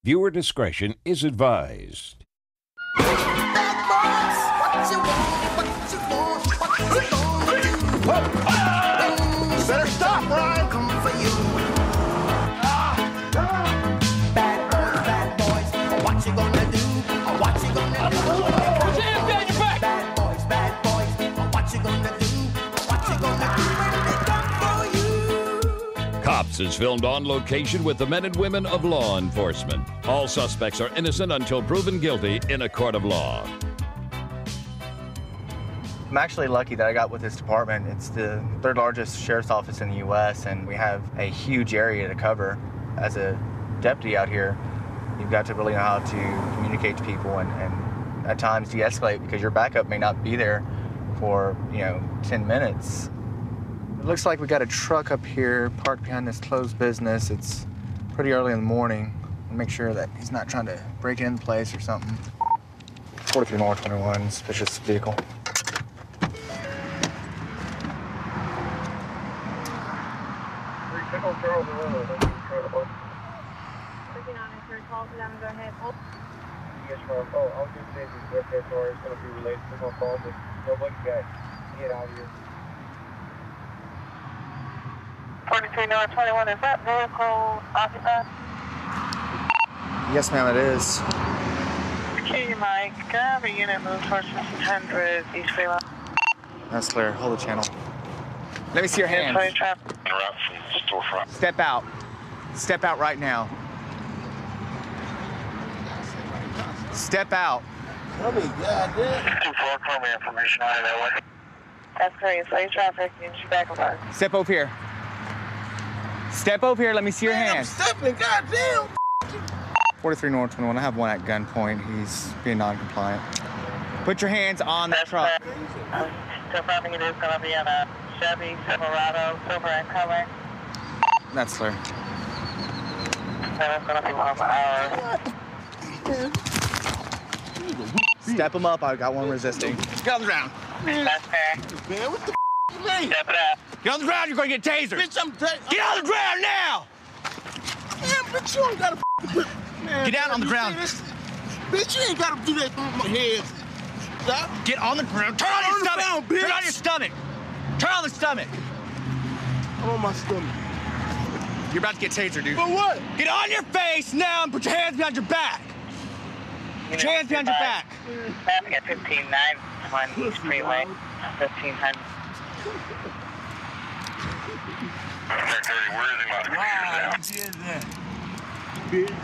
Viewer discretion is advised. Better stop, Ryan! Come for you. Bad boys, what you gonna do? What you gonna do? Put your hands behind your back! Bad boys, what you gonna do? What you gonna do when they come for you? Cops is filmed on location with the men and women of law enforcement. All suspects are innocent until proven guilty in a court of law. I'm actually lucky that I got with this department. It's the third largest sheriff's office in the U.S., and we have a huge area to cover. As a deputy out here, you've got to really know how to communicate to people and at times de-escalate, because your backup may not be there for, 10 minutes. It looks like we got a truck up here parked behind this closed business. It's pretty early in the morning. I'll make sure that he's not trying to break into the place or something. 43 North 21, suspicious vehicle. Call for them and go ahead. Yes, ma'am. Oh, I'll just say this birthday story is going to be related to my call, but nobody got get out of here. 43 North 21, is that vehicle occupied? Yes, ma'am, it is. Key Mike, have a unit move towards 1500 East Freeland. That's clear. Hold the channel. Let me see your hands. Step out. Step out right now. Step out. I mean, goddamn. 2-4, call me information out of that way. That's correct. Slave traffic, you should back up. Step over here. Step over here. Let me see your Man, hands. I'm stepping, goddamn. 43 North 21. I have one at gunpoint. He's being non-compliant. Put your hands on the truck. Confirming it is going to be on a Chevy Silverado, silver and color. That's clear. And it's going to be 1 hour. Step him up. I got one resisting. Get on the ground. That's fair. Man, what the you mean? Step it up. Get on the ground. You're going to get tasered. Bitch, Get on the ground now. Man, bitch, you ain't gotta man, Get down on the you ground. see this? Bitch, you ain't gotta do that on my head. Stop. Get on the ground. Turn on your stomach. Ground, bitch. Turn on your stomach. Turn on the stomach. I'm on my stomach. You're about to get tasered, dude. For what? Get on your face now and put your hands behind your back. Put your hands behind your back. Traffic at 1591 East Freeway, 1500. Wow, you did that.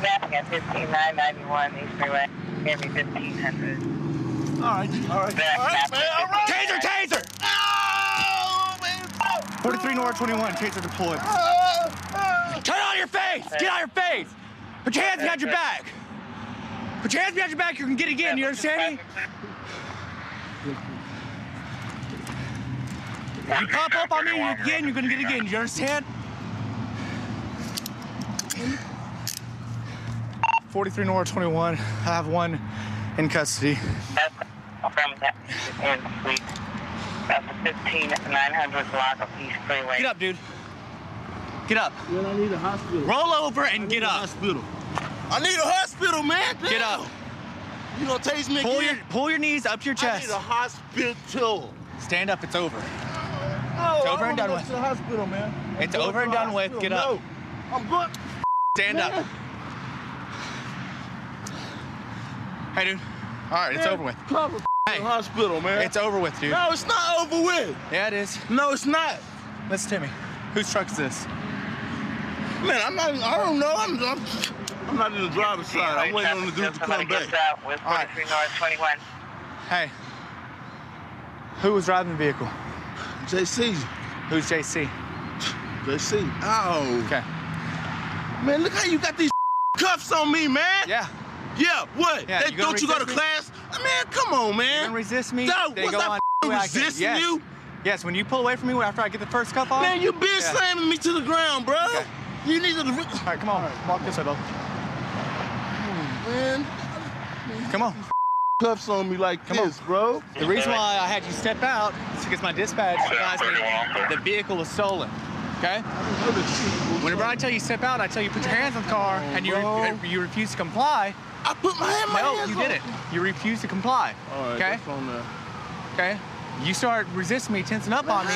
Traffic at 15991 East Freeway, maybe 1500. All right, man, all right. Taser! Oh, man. 43 North 21, taser deployed. Turn on your face! Get on your face! Put your hands behind your back! Put your hands behind your back, you can get again, you understand me? If you pop up on me again, you're gonna get again, you understand? 43 North 21, I have one in custody. From that in suite. That's the 15900 block of East Freeway. Get up, dude. Get up. Man, I need a hospital. Roll over and get up. Hospital. I need a hospital, man. Damn. Get up. You gonna tase me again? Pull your knees up to your I chest. need a hospital. Stand up, it's over. No, It's over I and don't done go with. to the hospital, man. I'm It's going over to and the done with. hospital. Get up. No, I'm good. Stand up. Man. Hey, dude. All right, it's Man, over with. Come to Hey. the hospital, man. It's over with, dude. No, it's not over with. Yeah, it is. No, it's not. Listen to me. Whose truck is this? Man, I don't know. I'm not in the driver's side. I'm waiting on the dude to come back. Out with 43 All right. North 21. Hey. Who was driving the vehicle? JC. Who's JC? JC. Oh. Okay. Man, look how you got these cuffs on me, man. Yeah. Yeah, what? Yeah, you gonna don't you go to resist me? class? Man, come on, man. You gonna resist me? Dog, Then was go I on f***ing way I can. resisting Yes. you? Yes, when you pull away from me after I get the first cuff on. Man, you been Yeah. slamming me to the ground, bro. Okay. You need to... All right, come on. Walk this way, Bo. Man, Come on. cuffs on me like Come on. this, bro. The reason why I had you step out is because my dispatch advised me the vehicle was stolen. Okay? Whenever I tell you step out, I tell you put your hands on the car, and you refuse to comply. I put my hand on my hands. No, you didn't. You refuse to comply. All right, okay? that's on there. Okay? You start resisting me, tensing up on me.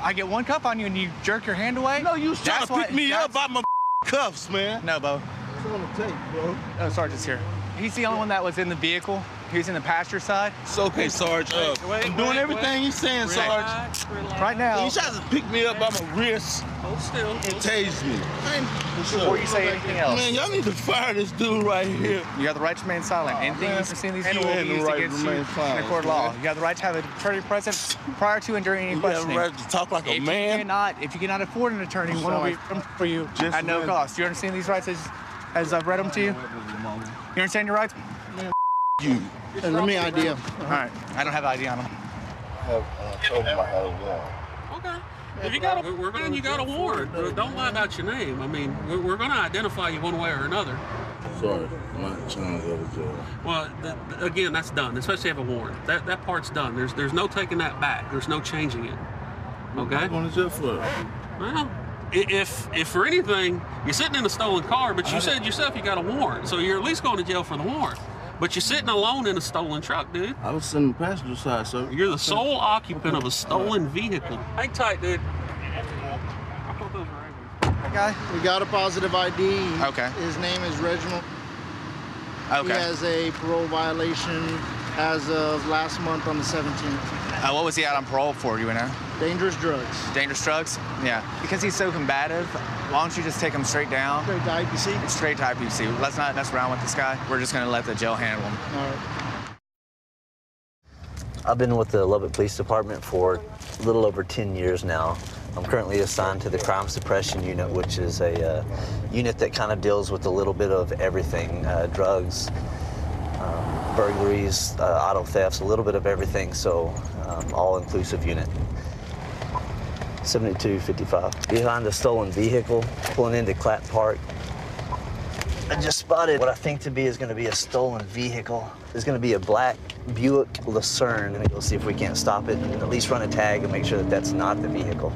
I get one cuff on you, and you jerk your hand away. No, you was trying to pick me up by my cuffs, man. No, Bo. It's on the tape, bro. Oh, Sergeant's here. He's the only one that was in the vehicle. He was in the passenger side. It's okay, Sarge. I'm doing everything you're saying, Sarge. Right now. You tried to pick me up by my wrist. Hold still. And tased me. Before you say anything else. Man, y'all need to fire this dude right here. You have the right to remain silent. Anything you've seen these people will be used against you in a court of law. You have the right to have an attorney present prior to and during any questioning. You have the right to talk like a man. If you cannot afford an attorney, one will be for you at no cost. Do you understand these rights as I've read them to you? You understand your rights? Man, you. And let me ID him. All right. I don't have ID on him. I told him I had a warrant. Okay. If you got you got a warrant. Don't lie about your name. I mean, we're going to identify you one way or another. Sorry, I'm not trying to go to jail. Well, again, that's done. Especially if you have a warrant. That part's done. There's no taking that back. There's no changing it. Okay. What going to jail for? Well, if for anything, you're sitting in a stolen car, but you said yourself you got a warrant, so you're at least going to jail for the warrant. But you're sitting alone in a stolen truck, dude. I was sitting in the passenger side, sir. You're the sole occupant of a stolen vehicle. Hang tight, dude. Guy? We got a positive ID. Okay. His name is Reginald. Okay. He has a parole violation as of last month on the 17th. What was he out on parole for, do you know? Dangerous drugs. Dangerous drugs? Yeah. Because he's so combative, why don't you just take him straight down? Straight to IPC? Straight to IPC. Let's not mess around with this guy. We're just going to let the jail handle him. All right. I've been with the Lubbock Police Department for a little over 10 years now. I'm currently assigned to the Crime Suppression Unit, which is a unit that kind of deals with a little bit of everything, drugs, burglaries, auto thefts, a little bit of everything, so all-inclusive unit. 7255. Behind a stolen vehicle, pulling into Clap Park. I just spotted what I think to be is going to be a stolen vehicle. There's going to be a black Buick Lucerne, and we'll see if we can't stop it and at least run a tag and make sure that that's not the vehicle.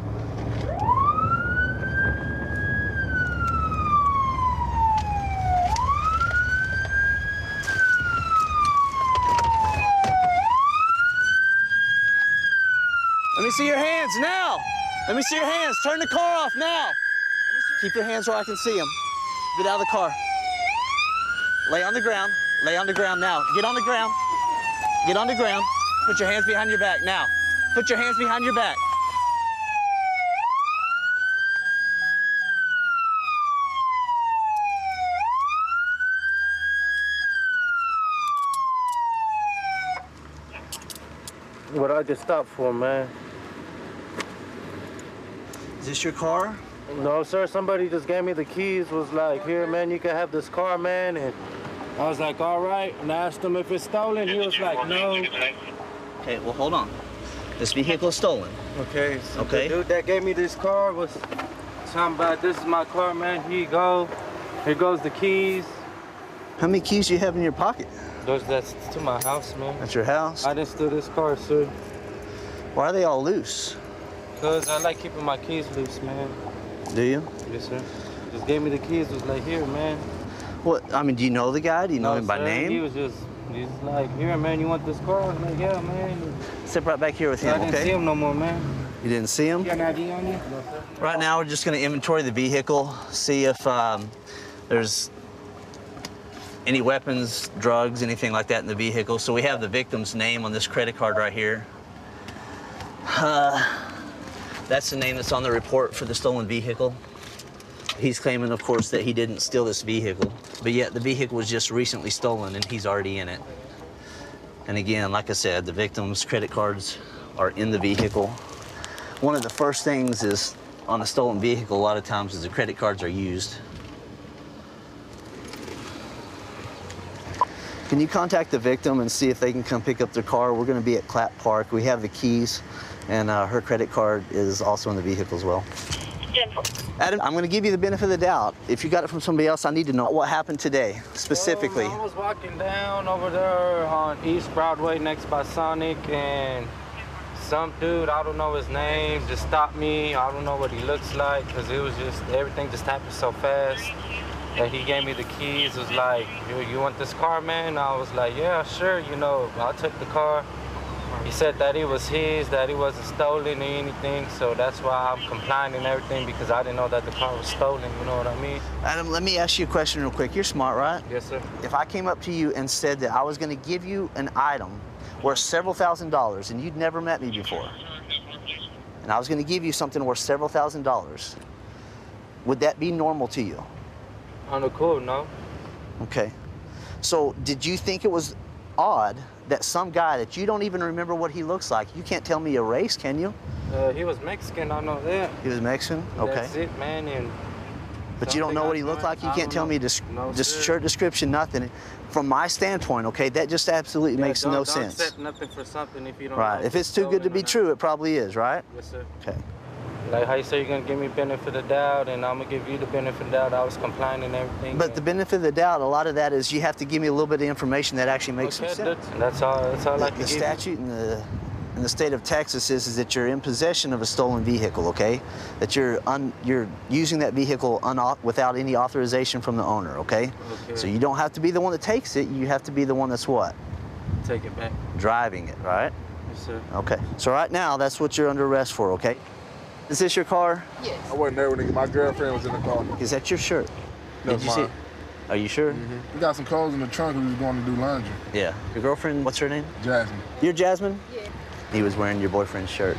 Let me see your hands now. Let me see your hands. Turn the car off now. Keep your hands where I can see them. Get out of the car. Lay on the ground. Lay on the ground now. Get on the ground. Get on the ground. Put your hands behind your back now. Put your hands behind your back. What I just stopped for, man? Is this your car? No, sir. Somebody just gave me the keys. Was like, here, man, you can have this car, man. And I was like, all right. And I asked him if it's stolen. He was like, no. Okay, well, hold on. This vehicle is stolen. Okay. So okay. The dude that gave me this car was talking about, this is my car, man. Here you go. Here goes the keys. How many keys do you have in your pocket? That's to my house, man. That's your house? I didn't steal this car, sir. Why are they all loose? Because I like keeping my keys loose, man. Do you? Yes, sir. Just gave me the keys. Was like, here, man. What? I mean, do you know the guy? Do you know him by sir. name? He was just like, here, man, you want this car? I was like, yeah, man. Step right back here with him, I didn't see him no more, man. You didn't see him? You got an ID on you? No, sir. Right now, we're just going to inventory the vehicle, see if there's any weapons, drugs, anything like that in the vehicle. So we have the victim's name on this credit card right here. That's the name that's on the report for the stolen vehicle. He's claiming, of course, that he didn't steal this vehicle, but yet the vehicle was just recently stolen and he's already in it. And again, like I said, the victim's credit cards are in the vehicle. One of the first things is on a stolen vehicle, a lot of times, is the credit cards are used. Can you contact the victim and see if they can come pick up their car? We're going to be at Clap Park. We have the keys, and her credit card is also in the vehicle as well. Adam, I'm going to give you the benefit of the doubt. If you got it from somebody else, I need to know what happened today, specifically. I was walking down over there on East Broadway next by Sonic, and some dude, I don't know his name, just stopped me. I don't know what he looks like, because it was just, everything just happened so fast. And he gave me the keys, was like, you want this car, man? I was like, yeah, sure, you know, I took the car. He said that it was his, that it wasn't stolen or anything, so that's why I'm complying and everything, because I didn't know that the car was stolen, you know what I mean? Adam, let me ask you a question real quick. You're smart, right? Yes, sir. If I came up to you and said that I was going to give you an item worth several $1,000s and you'd never met me before, and I was going to give you something worth several $1,000s, would that be normal to you? On the cool, no. Okay. So did you think it was odd that some guy that you don't even remember what he looks like, you can't tell me a race, can you? He was Mexican, I know that. He was Mexican? Okay. That's it, man. And but you don't know what he looked like? You can't tell me just shirt description, nothing. From my standpoint, okay, that just absolutely makes no sense. Don't set nothing for something if you don't Right. know If it's too good to be true, it probably is, right? Yes, sir. Okay. Like how you say you're gonna give me benefit of the doubt, and I'm gonna give you the benefit of the doubt. I was complying and everything. But the benefit of the doubt, a lot of that is you have to give me a little bit of information that actually makes some sense. That's all I like to The give you. statute in the state of Texas is that you're in possession of a stolen vehicle, okay? That you're using that vehicle without any authorization from the owner, okay? So you don't have to be the one that takes it. You have to be the one that's what? Take it back. Driving it, right? Yes, sir. Okay. So right now, that's what you're under arrest for, okay? Is this your car? Yes. I wasn't there when my girlfriend was in the car. Is that your shirt? That's Did you see it? Are you sure? Mm-hmm. We got some clothes in the trunk. We was going to do laundry. Yeah. Your girlfriend, what's her name? Jasmine. You're Jasmine? Yeah. He was wearing your boyfriend's shirt.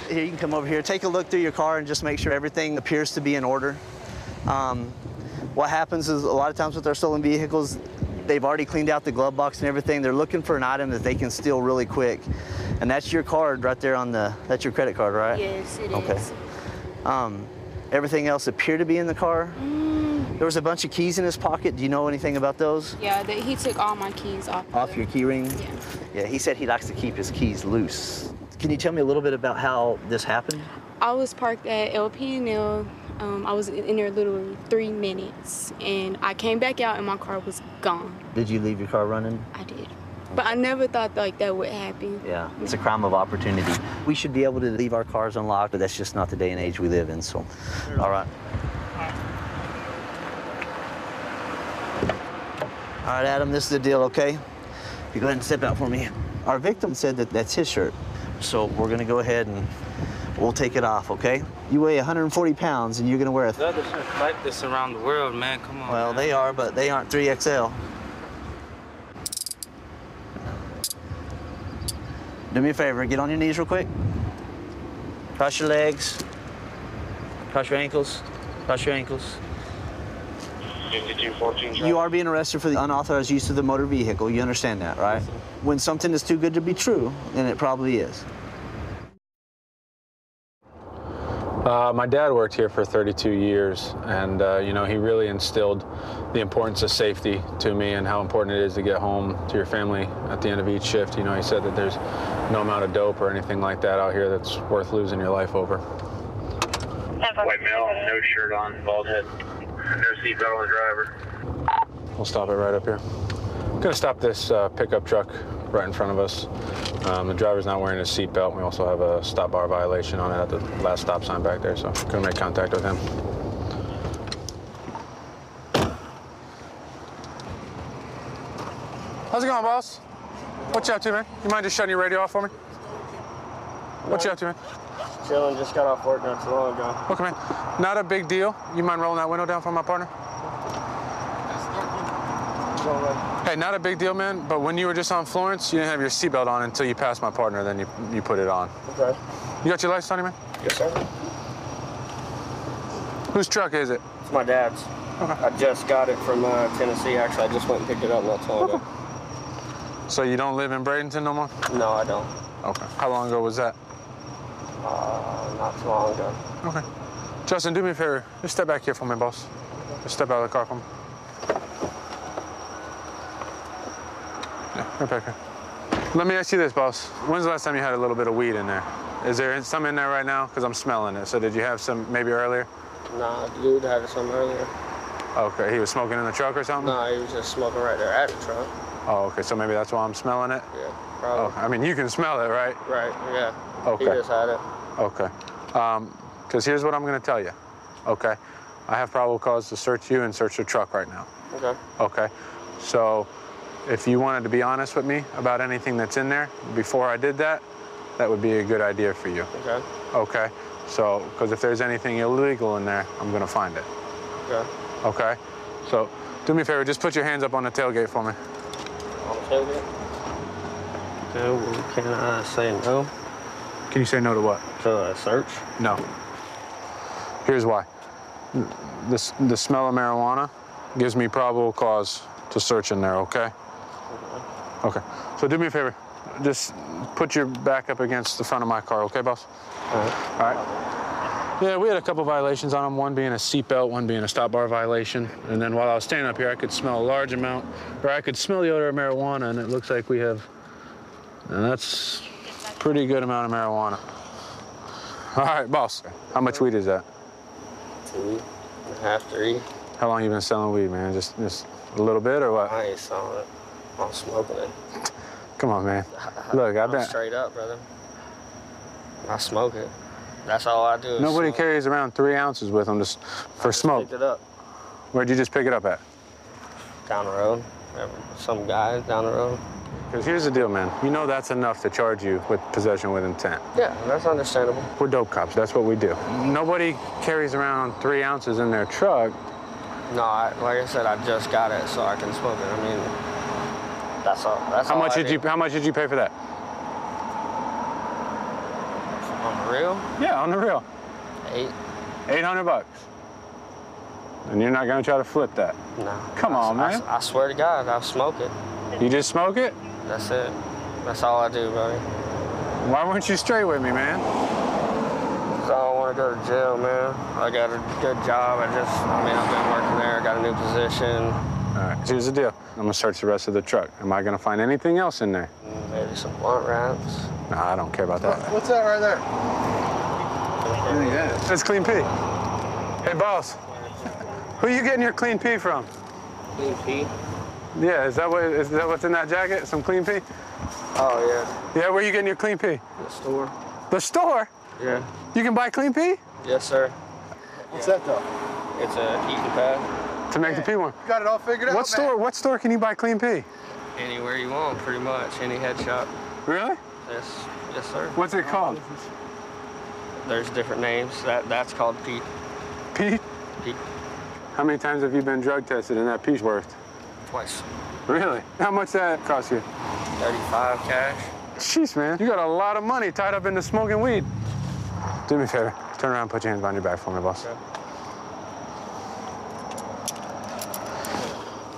Here, you can come over here, take a look through your car and just make sure everything appears to be in order. What happens is a lot of times with our stolen vehicles, they've already cleaned out the glove box and everything. They're looking for an item that they can steal really quick. And that's your card right there on that's your credit card, right? Yes, it okay. is. Everything else appeared to be in the car. There was a bunch of keys in his pocket. Do you know anything about those? Yeah, he took all my keys off. Off your key ring? Yeah. Yeah, he said he likes to keep his keys loose. Can you tell me a little bit about how this happened? I was parked at LP&L. I was in there literally 3 minutes, and I came back out and my car was gone. Did you leave your car running? I did. But I never thought like that would happen. Yeah, it's a crime of opportunity. We should be able to leave our cars unlocked, but that's just not the day and age we live in, so. All right. All right, Adam, this is the deal, okay? You go ahead and step out for me. Our victim said that that's his shirt, so we're gonna go ahead and we'll take it off, okay? You weigh 140 pounds and you're gonna wear a... The other shirts like this around the world, man, come on. Well, man. they are, but they aren't 3XL. Do me a favor, get on your knees real quick. Cross your legs. Cross your ankles. Cross your ankles. 5214. You are being arrested for the unauthorized use of the motor vehicle. You understand that, right? When something is too good to be true, then it probably is. My dad worked here for 32 years, and you know, he really instilled the importance of safety to me and how important it is to get home to your family at the end of each shift. You know, he said that there's no amount of dope or anything like that out here that's worth losing your life over. White male, no shirt on, bald head, no seatbelt on the driver. We'll stop it right up here. I'm gonna stop this pickup truck right in front of us. The driver's not wearing his seatbelt. We also have a stop bar violation on it at the last stop sign back there, so I'm gonna make contact with him. How's it going, boss? What you up to, man? You mind just shutting your radio off for me? What you up to, man? Chilling, just got off work not too long ago. Okay, man. Not a big deal. You mind rolling that window down for my partner? Hey, not a big deal, man, but when you were just on Florence, you didn't have your seatbelt on until you passed my partner, then you put it on. Okay. You got your license on you, man? Yes, sir. Whose truck is it? It's my dad's. Okay. I just got it from Tennessee, actually. I just went and picked it up not too long ago. So you don't live in Bradenton no more? No, I don't. Okay. How long ago was that? Not too long ago. Okay. Justin, do me a favor. Just step back here for me, boss. Just step out of the car for me. Yeah, right back here. Let me ask you this, boss. When's the last time you had a little bit of weed in there? Is there some in there right now? Because I'm smelling it. So did you have some maybe earlier? Nah, dude had some earlier. Okay, he was smoking in the truck or something? Nah, he was just smoking right there at the truck. Oh, okay, so maybe that's why I'm smelling it? Yeah, problem. Oh, I mean, you can smell it, right? Right, yeah. Okay. He just had it. Okay. Because here's what I'm going to tell you. Okay. I have probable cause to search you and search the truck right now. Okay. Okay. So if you wanted to be honest with me about anything that's in there before I did that, that would be a good idea for you. Okay. Okay. So, because if there's anything illegal in there, I'm going to find it. Okay. Okay. So do me a favor, just put your hands up on the tailgate for me. On the tailgate? Okay, well, can I say no? Can you say no to what? To a search? No. Here's why. The smell of marijuana gives me probable cause to search in there, okay? Okay. So do me a favor. Just put your back up against the front of my car, okay, boss? All right. Yeah, we had a couple violations on them, one being a seatbelt, one being a stop bar violation. And then while I was standing up here, I could smell a large amount, or I could smell the odor of marijuana, and it looks like we have, and that's a pretty good amount of marijuana. All right, boss, how much weed is that? 2.5, 3. How long you been selling weed, man? Just a little bit, or what? I ain't selling it. I'm smoking it. Come on, man. Look, I'm straight up, brother. I smoke it. That's all I do. Nobody carries around 3 ounces with them just for smoke. Picked it up. Where'd you just pick it up at? Down the road. Some guy down the road. Because here's the deal, man. You know that's enough to charge you with possession with intent. Yeah, that's understandable. We're dope cops. That's what we do. Nobody carries around 3 ounces in their truck. No, like I said, I just got it so I can smoke it. I mean, that's all. How much did you pay for that? On the real? Yeah, on the real. 800 bucks. And you're not gonna try to flip that? No. Come on, man. I swear to God, I'll smoke it. You just smoke it? That's it. That's all I do, buddy. Why weren't you straight with me, man? I don't want to go to jail, man. I got a good job. I've been working there. I got a new position. All right, here's the deal. I'm gonna search the rest of the truck. Am I gonna find anything else in there? Maybe some blunt wraps. Nah, I don't care about that. What's that right there? That's clean pee. Hey, boss. Who you getting your clean pee from? Clean pee? Yeah, is that what's in that jacket? Some clean pee? Oh, yeah. Yeah, where you getting your clean pee? The store. The store? Yeah. You can buy clean pee? Yes, sir. What's that, though? It's a heating pad. To make the pee one? You got it all figured out, What store can you buy clean pee? Anywhere you want, pretty much. Any head shop. Really? Yes, sir. What's it called? There's different names. That's called Pete. Pete? Pete. How many times have you been drug tested and that pee's worked? Twice. Really? How much that cost you? 35 cash. Jeez, man. You got a lot of money tied up into smoking weed. Do me a favor. Turn around and put your hands behind your back for me, boss. Okay.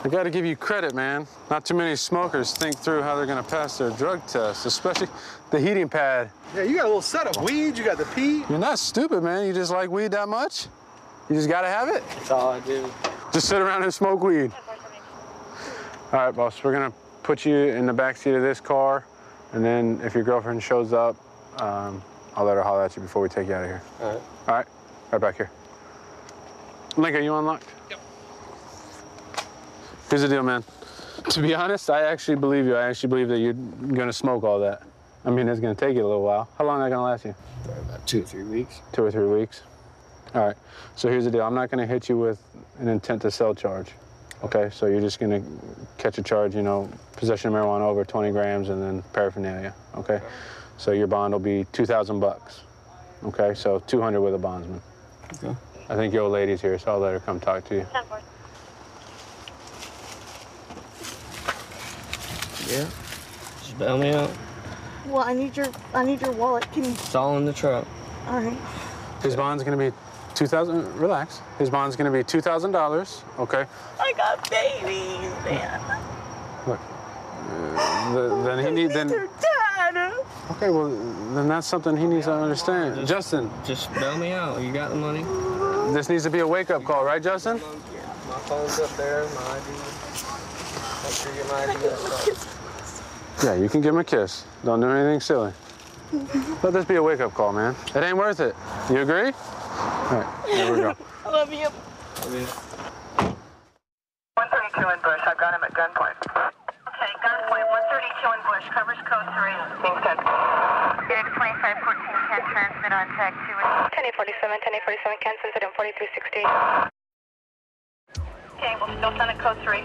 I gotta give you credit, man. Not too many smokers think through how they're gonna pass their drug test, especially the heating pad. Yeah, you got a little set of weed, you got the pee. You're not stupid, man. You just like weed that much? You just gotta have it? That's all I do. Just sit around and smoke weed. All right, boss, we're gonna put you in the back seat of this car, and then if your girlfriend shows up, I'll let her holler at you before we take you out of here. All right. All right, right back here. Link, are you unlocked? Yep. Here's the deal, man. To be honest, I actually believe you. I actually believe that you're gonna smoke all that. I mean, it's gonna take you a little while. How long is that gonna last you? About 2 or 3 weeks. 2 or 3 weeks. All right, so here's the deal. I'm not gonna hit you with an intent to sell charge. Okay, so you're just gonna catch a charge, you know, possession of marijuana over 20 grams and then paraphernalia, okay? So your bond will be 2,000 bucks, okay? So 200 with a bondsman. Okay. I think your old lady's here, so I'll let her come talk to you. Yeah. Just bail me out. Well, I need your wallet. Can you? It's all in the truck. All right. His bond's gonna be relax. His bond's gonna be $2,000, okay? I got babies, man. Look, then he needs, then... Their dad. Okay, well, then that's something he needs to understand. Justin. Just bail me out. You got the money? This needs to be a wake-up call, right, Justin? My phone's up there, my ID. Make sure you get my ID. Yeah, you can give him a kiss. Don't do anything silly. Let this be a wake-up call, man. It ain't worth it. You agree? All right, here we go. I love you. 132 in Bush. I've got him at gunpoint. Okay, gunpoint, 132 in Bush. Coverage code 3. Thanks, Ted. Unit 2514 can transmit on tag 2. 1047 can send it on 4360. Okay, we'll still send it code 3.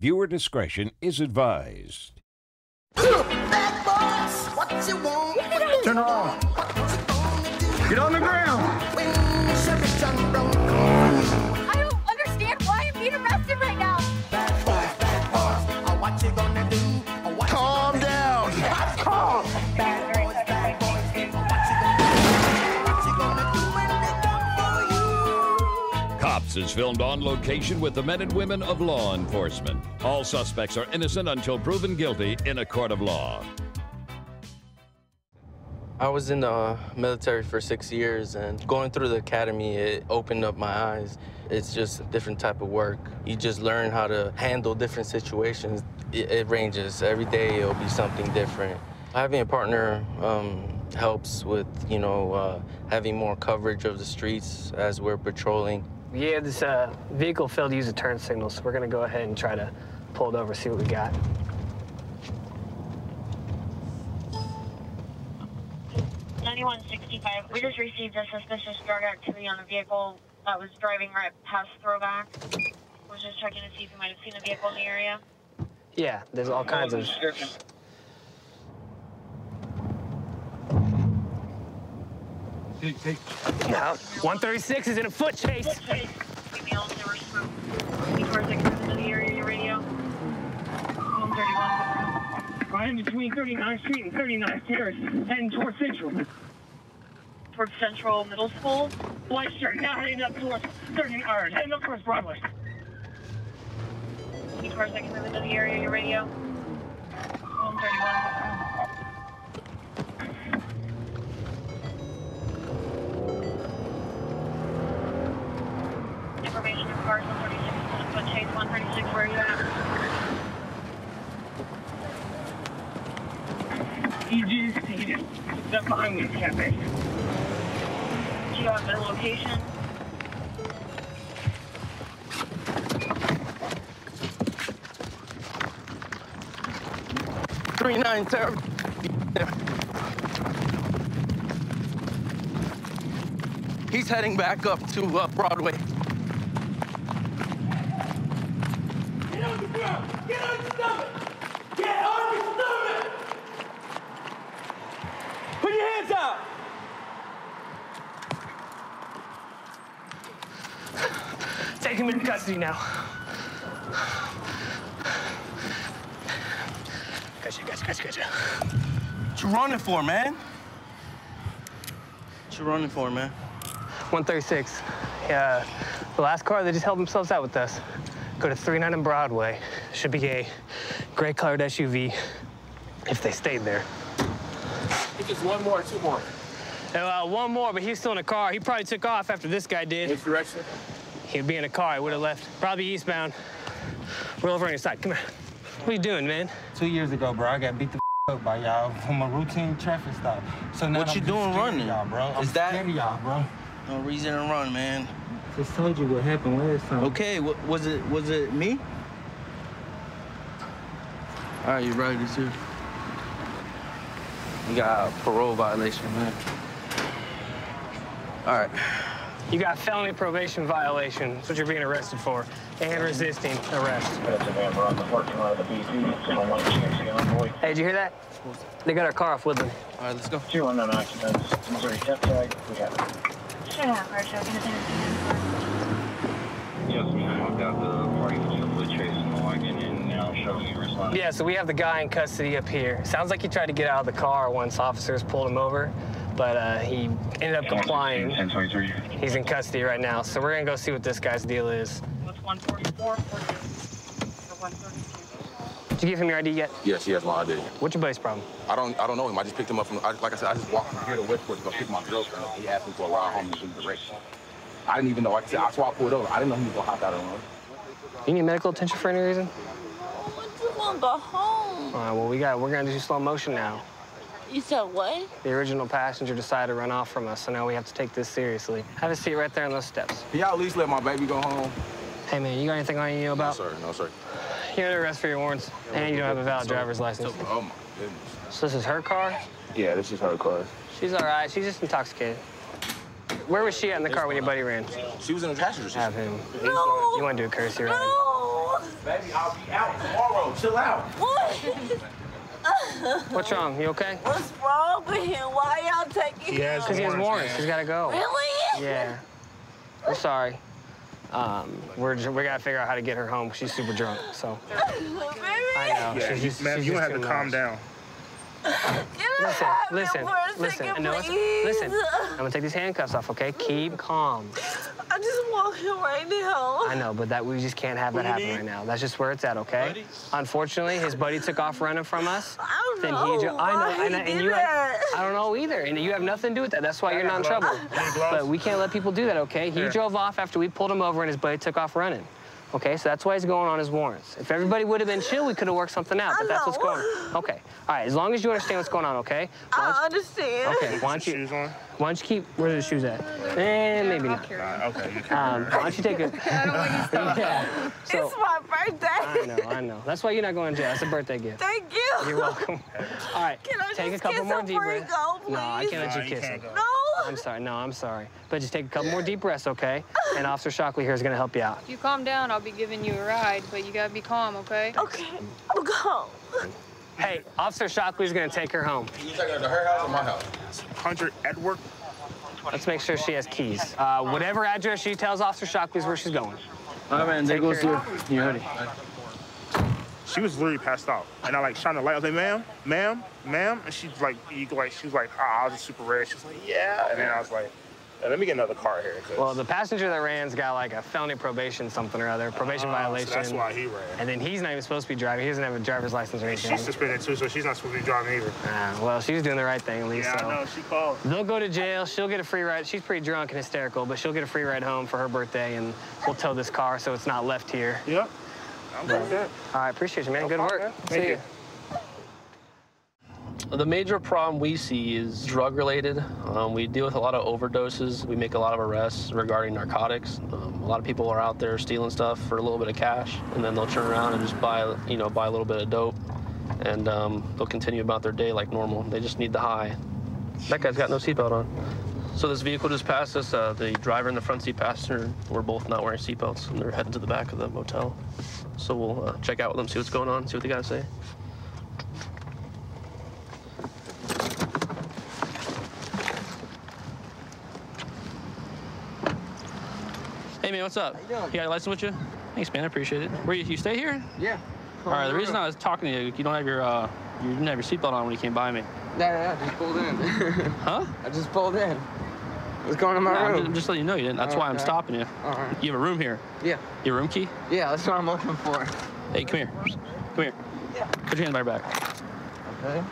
Viewer discretion is advised. Bad boys, what you want? Turn around. Get on the ground. I don't understand why I'm being arrested right now. What you gonna do? Calm down. Calm. Cops is filmed on location with the men and women of law enforcement. All suspects are innocent until proven guilty in a court of law. I was in the military for 6 years, and going through the academy, it opened up my eyes. It's just a different type of work. You just learn how to handle different situations. It ranges. Every day it'll be something different. Having a partner helps with, having more coverage of the streets as we're patrolling. Yeah, this vehicle failed to use a turn signal, so we're gonna go ahead and try to pull it over, see what we got. $9165. We just received a suspicious drug activity on a vehicle that was driving right past Throwback. We're just checking to see if you might have seen a vehicle in the area. Yeah, there's all kinds of... Yeah, 136 is in a foot chase. I am between 39th Street and 39th Terrace, heading towards Central. Towards Central Middle School? White shirt, now heading up towards 39th, heading up towards Broadway. Any cars that can move into the area, your radio? 131. Information of cars 136, foot chase 136, where are you at? He just stuck behind me, cafe. Do you have the location? He's heading back up to Broadway. Get on the ground! Get on the stomach! Hands up! Take him into custody now. Gotcha. What you running for, man? What you running for, man? 136. Yeah, the last car, they just helped themselves out with us. Go to 39 and Broadway. Should be a gray-colored SUV if they stayed there. I think it's one more or two more. One more, but he's still in a car. He probably took off after this guy did. Which direction? He'd be in a car. He would have left. Probably eastbound. Roll over on your side. Come here. What are you doing, man? 2 years ago, bro, I got beat the up by y'all from a routine traffic stop. So now What you doing running? Y'all, bro. I'm scared of y'all, bro. No reason to run, man. Just told you what happened last time. Okay, was it me? All right, you right, it's here. You got a parole violation, man. All right. You got felony probation violation. That's what you're being arrested for. And resisting arrest. Hey, did you hear that? They got our car off Woodland. All right, let's go. 219 accidents. Missouri step side. We have it. Should have our show. Yes, ma'am. I've got the party facility chasing the wagon and now showing you response. Yeah, so we have the guy in custody up here. Sounds like he tried to get out of the car once officers pulled him over, but he ended up complying. 1023. He's in custody right now, so we're gonna go see what this guy's deal is. What's 144 for 132? Did you give him your ID yet? Yes, he has my ID. What's your buddy's problem? I don't know him. I just picked him up from, like I said, I just walked from here to Westport to go pick my girlfriend up. He asked me for a ride home in the direction. I didn't even know. Like I said, I pulled over. I didn't know he was gonna hop out of the room. You need medical attention for any reason? I just want to go home. All right, well, we're gonna do slow motion now. You said what? The original passenger decided to run off from us, so now we have to take this seriously. Have a seat right there on those steps. Can y'all at least let my baby go home? Hey, man, you got anything on you about? No, sir. You're under arrest for your warrants, and you don't have a valid driver's license. Oh, my goodness. So this is her car? Yeah, this is her car. She's all right. She's just intoxicated. Where was she at in the car when your buddy ran? She was in the passenger seat. Have him. No. You want to do a courtesy ride? No. Baby, I'll be out tomorrow. Chill out. What? What's wrong? You okay? What's wrong with him? Why y'all taking him? Because he has warrants. He's got to go. Really? Yeah. We're sorry. We got to figure out how to get her home. She's super drunk, so. I know. Yeah, she's ma'am, she's you just have to too calm nice. down. Listen. I know listen. I'm gonna take these handcuffs off, okay? Keep calm. I just want him right now. I know, but we just can't have that happen right now. That's just where it's at, okay? Buddy? Unfortunately, his buddy took off running from us. I don't know. I don't know either, and you have nothing to do with that. That's why you're not in trouble. But we can't let people do that, okay? He drove off after we pulled him over, and his buddy took off running. Okay, so that's why he's going on his warrants. If everybody would have been chill, we could have worked something out, but that's what's going on. Okay, all right, as long as you understand what's going on, okay? I understand. Okay, why don't you keep, where's the shoes at? Maybe not. Okay, you why don't you take a, yeah. So, It's my birthday. I know. That's why you're not going to jail. That's a birthday gift. Thank you. You're welcome. All right, Can I take a just couple kiss more him deep before he breaths. go, please? No, I can't let you kiss him. No. I'm sorry. No, I'm sorry. But just take a couple more deep breaths, okay? And Officer Shockley here is going to help you out. If you calm down, I'll be giving you a ride, but you gotta be calm, okay? Okay, I'm calm. Hey, Officer Shockley's going to take her home. You take her to her house or my house? 100 Edward. Let's make sure she has keys. Whatever address she tells Officer Shockley's where she's going. All right, man, there goes your hoodie. She was literally passed out, and I like shined the light. I was like, ma'am, and she's like, she was like, I was just super red. She was like, yeah, and then I was like, let me get another car here. Well, the passenger that ran's got like a felony probation something or other, probation violation. So that's why he ran. And then he's not even supposed to be driving. He doesn't have a driver's license or anything. She's suspended too, so she's not supposed to be driving either. Well, she's doing the right thing at least. Yeah, so. I know, she called. They'll go to jail. She'll get a free ride. She's pretty drunk and hysterical, but she'll get a free ride home for her birthday, and we'll tow this car so it's not left here. Yep. I'm good with that. All right, appreciate you, man. Good work. Thank you. The major problem we see is drug-related. We deal with a lot of overdoses. We make a lot of arrests regarding narcotics. A lot of people are out there stealing stuff for a little bit of cash, and then they'll turn around and just buy a little bit of dope, and they'll continue about their day like normal. They just need the high. That guy's got no seatbelt on. So this vehicle just passed us. The driver and the front seat passenger were both not wearing seatbelts, and they're heading to the back of the motel. So we'll check out with them, see what's going on, see what they got to say. Hey, man, what's up? How you doing? You got a license with you? Thanks, man. I appreciate it. Where you stay here? Yeah. All right. The reason I was talking to you, you don't have your you didn't have your seatbelt on when you came by me. Yeah, I just pulled in. Huh? I just pulled in. What's going on in my room? I'm just letting you know you didn't. That's why I'm Okay. stopping you. All right. You have a room here. Yeah. Your room key? Yeah, that's what I'm looking for. Hey, come here. Come here. Yeah. Put your hand on my back. Okay.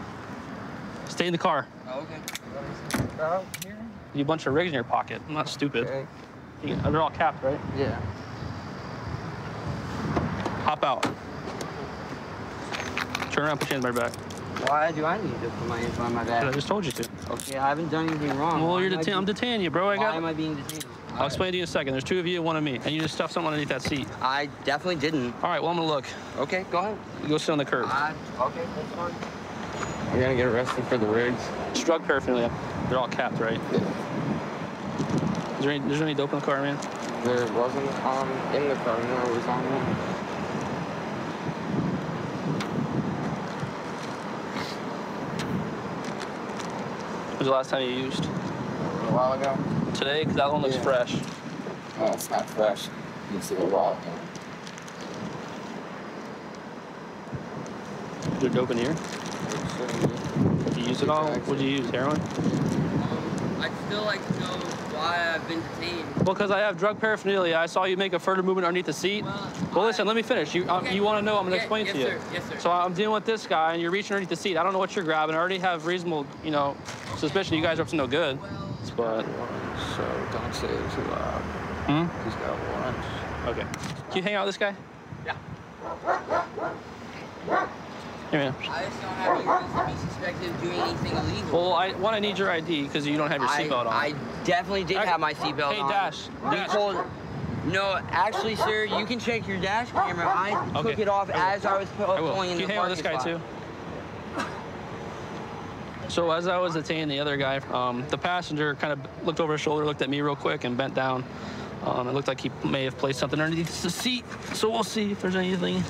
Stay in the car. Oh, okay. Out here? You have a bunch of rigs in your pocket. I'm not stupid. Okay. They're all capped, right? Yeah. Hop out. Turn around, put your hands on my back. Why do I need to put my hands on my back? I just told you to. Okay, I haven't done anything wrong. Well, Why you're am I I'm detaining you, bro. Why am I being detained? I'll explain to you in a second. There's two of you and one of me, and you just stuffed something underneath that seat. I definitely didn't. All right, well, I'm gonna look. Okay, go ahead. You go sit on the curb. Okay, that's fine. You're gonna get arrested for the rigs? It's drug paraphernalia. They're all capped, right? Is there any dope in the car, man? There wasn't in the car. No, it was on one. When was the last time you used? A while ago. Today? Because that one looks fresh. Oh, it's not fresh. It's a while ago. Is there dope in here? Did you use it all? What did you use? Heroin? I'd still like to know why I've been detained. Well, because I have drug paraphernalia. I saw you make a further movement underneath the seat. Well, listen, let me finish. You want to know? I'm going to explain to you. Sir. Yes, sir. So I'm dealing with this guy, and you're reaching underneath the seat. I don't know what you're grabbing. I already have reasonable, suspicion you guys are up to no good. But So don't say it too loud. He's got warrants. Okay. Can you hang out with this guy? Yeah. Here, man. I just don't have any reason to be suspected of doing anything illegal. Well, I need your ID because you don't have your seatbelt on. I definitely did have my seatbelt on. Hey, Dash. No, actually, sir, you can check your dash camera. I took it off as I was pulling in the parking spot. Can you hang out with this guy too? So as I was detaining the other guy, the passenger kind of looked over his shoulder, looked at me real quick, and bent down. It looked like he may have placed something underneath the seat. So we'll see if there's anything.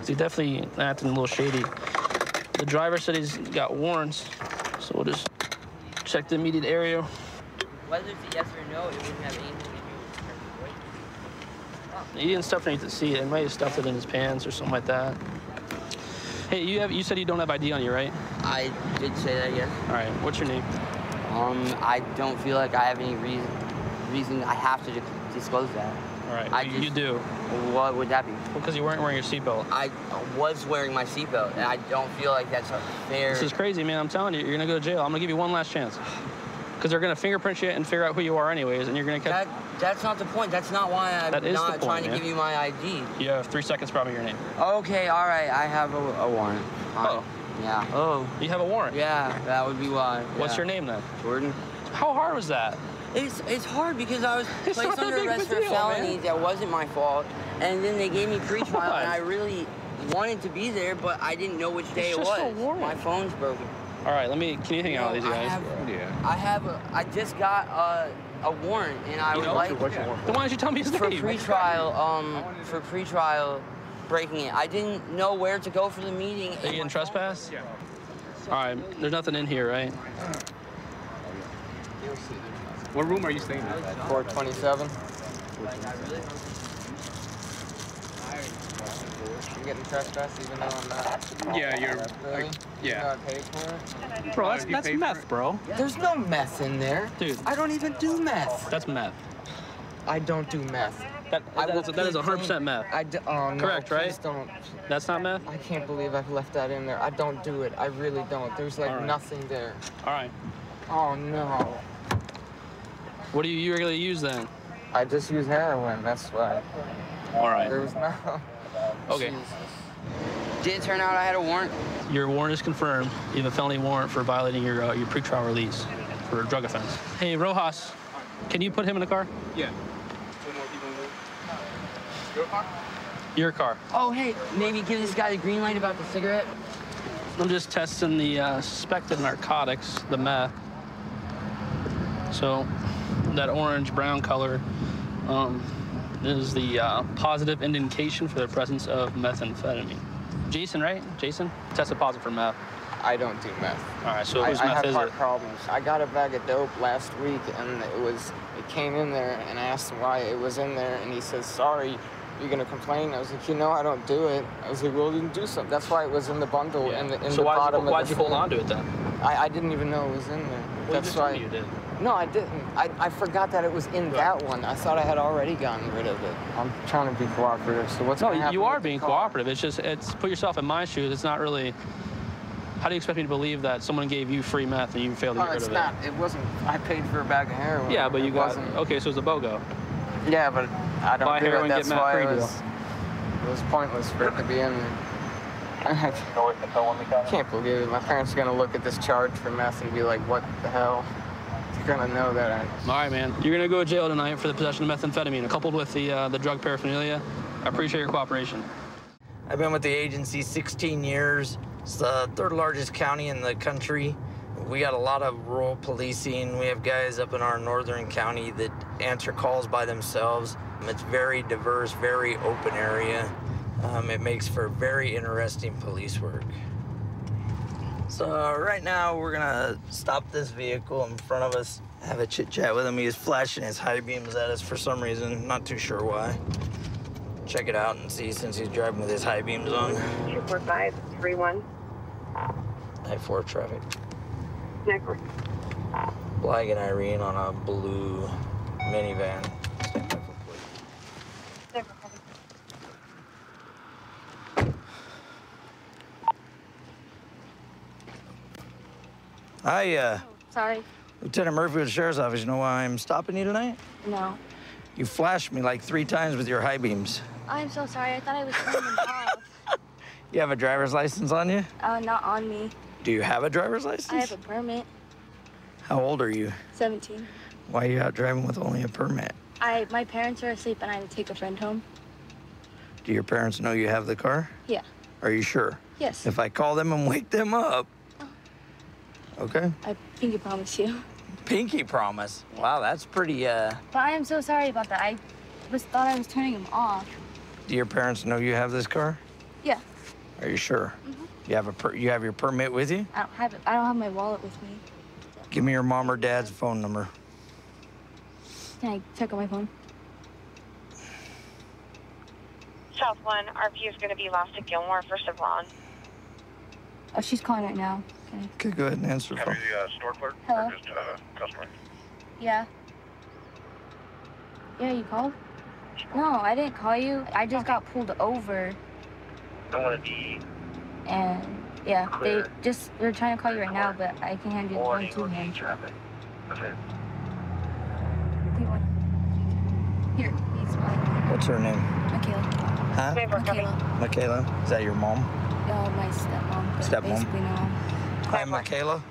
He's definitely acting a little shady. The driver said he's got warrants, so we'll just check the immediate area. Whether it's a yes or no, it wouldn't have anything to do with He didn't stuff it underneath the seat. He might have stuffed it in his pants or something like that. Hey, you said you don't have ID on you, right? I did say that, yes. All right, what's your name? I don't feel like I have any reason I have to disclose that. All right, you do. What would that be? Well, because you weren't wearing your seatbelt. I was wearing my seatbelt, and I don't feel like that's a fair... This is crazy, man. I'm telling you, you're going to go to jail. I'm going to give you one last chance. Because they're going to fingerprint you and figure out who you are anyways, and you're going to catch... That's not the point. That's not why I'm not trying to give you my ID. You have 3 seconds, probably your name. Okay, all right. I have a warrant. Oh. Yeah. Oh. You have a warrant? Yeah, that would be why. What's your name then? Jordan. How hard was that? It's hard because I was It's placed not that under big of a arrest for a deal, felony man. that wasn't my fault, and then they gave me pre-trial, on. and I really wanted to be there, but I didn't know which day It's it just a was. warrant. My phone's broken. All right, can you hang out with these guys? I just got a warrant, and I would like Then why don't you tell me his for name? pre-trial breaking it. I didn't know where to go for the meeting. Are you getting trespassed? Yeah. All right, there's nothing in here, right? What room are you staying in? 427. I'm getting trespassed even though I'm not. Yeah, you're. Really? Yeah. You got paid for it? Bro, that's meth, bro. There's no meth in there. Dude. I don't even do meth. That's meth. I don't do meth. That is 100% meth. Oh, no, Correct, right? please don't. That's not meth? I can't believe I've left that in there. I don't do it. I really don't. There's like All right. nothing there. All right. Oh, no. What do you regularly use then? I just use heroin. That's why. All right. There was no. Okay. Jesus. Did it turn out I had a warrant? Your warrant is confirmed. You have a felony warrant for violating your pretrial release for a drug offense. Hey, Rojas, can you put him in the car? Yeah. Your car? Your car. Oh, hey, maybe give this guy the green light about the cigarette. I'm just testing the suspected narcotics, the meth. So that orange-brown color is the positive indication for the presence of methamphetamine. Jason, right? Jason? Tested positive for meth. I don't do meth. All right, so whose I meth have is heart it? problems. I got a bag of dope last week, and it came in there, and I asked him why it was in there, and he says, sorry, you're gonna complain? I was like, you know, I don't do it. I was like, well, then do something. That's why it was in the bundle in the So bottom why'd of you the hold on to it then? I didn't even know it was in there. Well, That's you just why. told me you did. No, I didn't. I forgot that it was in that one. I thought I had already gotten rid of it. I'm trying to be cooperative. So what's gonna No, happen you are with the being car? cooperative. It's put yourself in my shoes. It's not really. How do you expect me to believe that someone gave you free meth and you failed to No, get rid it's of not. It wasn't. I paid for a bag of heroin. it? Yeah, but you It got. wasn't- Okay, so it's a BOGO. Yeah, but I don't Buy do heroin, it. get That's meth why free it deal. was pointless for it to be in there. I can't believe it. My parents are gonna look at this charge for meth and be like, what the hell? They're gonna know that All right, man. You're gonna go to jail tonight for the possession of methamphetamine, coupled with the drug paraphernalia. I appreciate your cooperation. I've been with the agency 16 years. It's the third largest county in the country. We got a lot of rural policing. We have guys up in our northern county that answer calls by themselves. It's very diverse, very open area. It makes for very interesting police work. So right now we're gonna stop this vehicle in front of us, have a chit chat with him. He's flashing his high beams at us for some reason, not too sure why. Check it out and see since he's driving with his high beams on. 24531. I-4 traffic. Network. Blag and Irene on a blue minivan. Hi, Sorry. Lieutenant Murphy with the Sheriff's Office. You know why I'm stopping you tonight? No. You flashed me like 3 times with your high beams. I'm so sorry. I thought I was turning them off. You have a driver's license on you? Not on me. Do you have a driver's license? I have a permit. How old are you? 17. Why are you out driving with only a permit? My parents are asleep and I had to take a friend home. Do your parents know you have the car? Yeah. Are you sure? Yes. If I call them and wake them up. Okay. I pinky promise you. Pinky promise. Wow, that's pretty, But I am so sorry about that. I thought I was turning them off. Do your parents know you have this car? Yeah. Are you sure? Mm-hmm. You have your permit with you? I don't have it. I don't have my wallet with me. Give me your mom or dad's phone number. Can I check on my phone? South 1, RP is going to be lost at Gilmore for Savron. Oh, she's calling right now. Okay, go ahead and answer the phone. Store clerk? Hello? Or just customer? Yeah. Yeah, you called? No, I didn't call you. I just got pulled over. Don't want to be And yeah, Clear. they're trying to call you right now, but I can hand you the phone warning to or him. traffic. Okay. Here, he's mine. What's her name? Michaela. Huh? Michaela. Michaela? Is that your mom? My stepmom. but Stepmom? Basically, no. Hi, Michaela.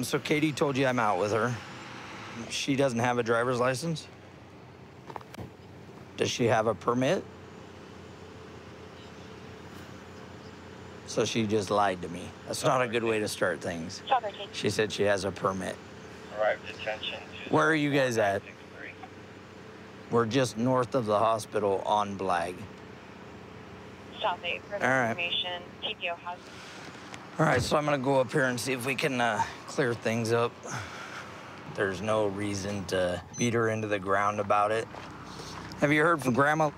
So Katie told you I'm out with her. She doesn't have a driver's license? Does she have a permit? So she just lied to me. That's not a good way to start things. She said she has a permit. Arrived attention. Where are you guys at? We're just north of the hospital on Blag. South 8, for All right. information. TPO has. All right, so I'm gonna go up here and see if we can clear things up. There's no reason to beat her into the ground about it. Have you heard from Grandma?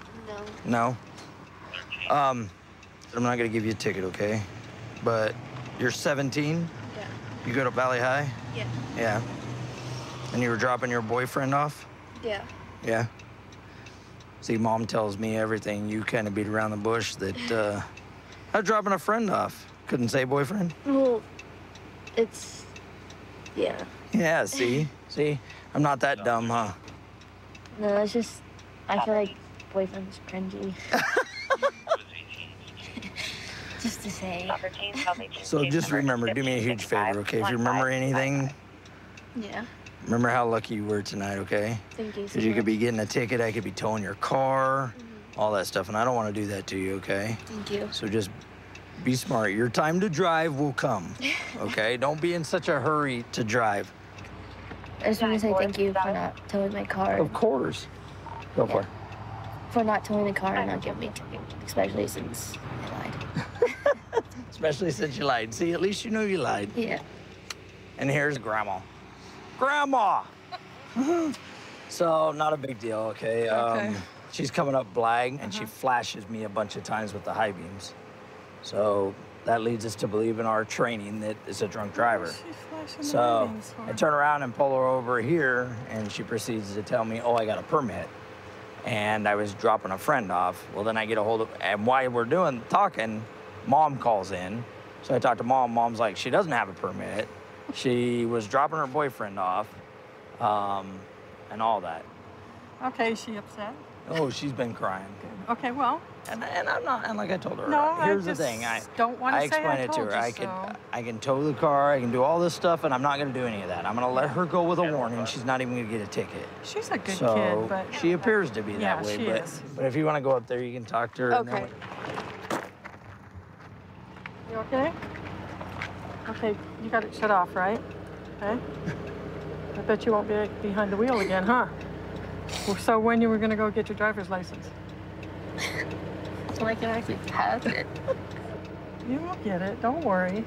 No. No? I'm not gonna give you a ticket, okay? But you're 17? Yeah. You go to Valley High? Yeah. Yeah. And you were dropping your boyfriend off? Yeah. Yeah. See, Mom tells me everything. You kind of beat around the bush that I'm dropping a friend off. Couldn't say boyfriend? Well, it's, yeah. Yeah, see? See? I'm not that dumb, huh? No, it's just, I feel like boyfriend's cringy. Just to say. So just remember, do me a huge favor, okay? If you remember anything, Yeah. remember how lucky you were tonight, okay? Thank you so Because you could much. be getting a ticket, I could be towing your car, all that stuff, and I don't want to do that to you, okay? Thank you. So just be smart. Your time to drive will come, okay? Don't be in such a hurry to drive. I just want to say thank you for not towing my car. Of course. Go for it. For not towing the car and not giving me a ticket, especially since I lied. Especially since you lied. See, at least you knew you lied. Yeah. And here's Grandma. Grandma! So, not a big deal, okay? She's coming up Blag, and she flashes me a bunch of times with the high beams. So, that leads us to believe in our training that it's a drunk driver. So, I turn around and pull her over here, and she proceeds to tell me, oh, I got a permit. And I was dropping a friend off. Well, then I get a hold of, and while we're talking, Mom calls in. So I talk to Mom. Mom's like, she doesn't have a permit. She was dropping her boyfriend off, and all that. Okay, is she upset? Oh, she's been crying. Okay, well. And I'm not, and like I told her, No, here's I the thing. I don't want to say explained I it to told her. you I can tow the car, I can do all this stuff, and I'm not going to do any of that. I'm going to let her go with a warning. She's not even going to get a ticket. She's a good So kid, but she appears to be that way. she But is. but if you want to go up there, you can talk to her. and Okay. then You okay? Okay, you got it shut off, right? Okay. I bet you won't be behind the wheel again, huh? Well, so when you were going to go get your driver's license? So I can actually pass it. You will get it, don't worry.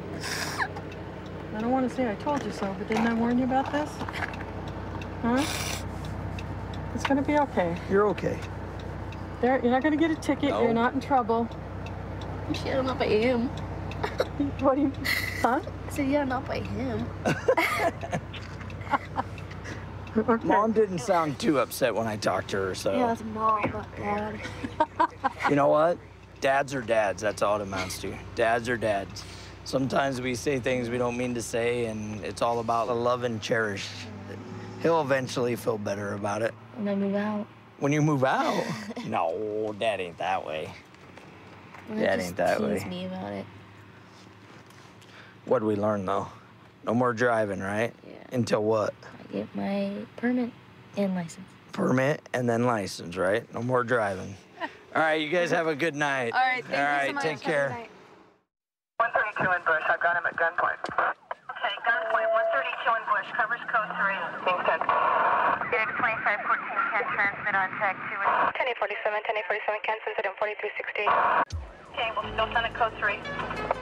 I don't want to say I told you so, but didn't I warn you about this? Huh? It's going to be okay. You're okay. You're not going to get a ticket. No. You're not in trouble. Yeah, not by him. What do you... Huh? I said, yeah, not by him. Mom didn't sound too upset when I talked to her, so. Yeah, it's Mom, not Dad. You know what? Dads are dads. That's all it amounts to. Dads are dads. Sometimes we say things we don't mean to say, and it's all about love and cherish. He'll eventually feel better about it. When I move out. When you move out? No, Dad ain't that way. Dad ain't that way. Tease me about it. What'd we learn, though? No more driving, right? Yeah. Until what? I get my permit and license. Permit and then license, right? No more driving. All right, you guys have a good night. All right, thank you so much. Take care. 132 in Bush. I've got him at gunpoint. Okay, gunpoint, 132 in Bush, covers code 3. Being sent. X 2514 can transmit on tag 2. 1047, 1047 can send it in 4360. Okay, we'll still send it code 3.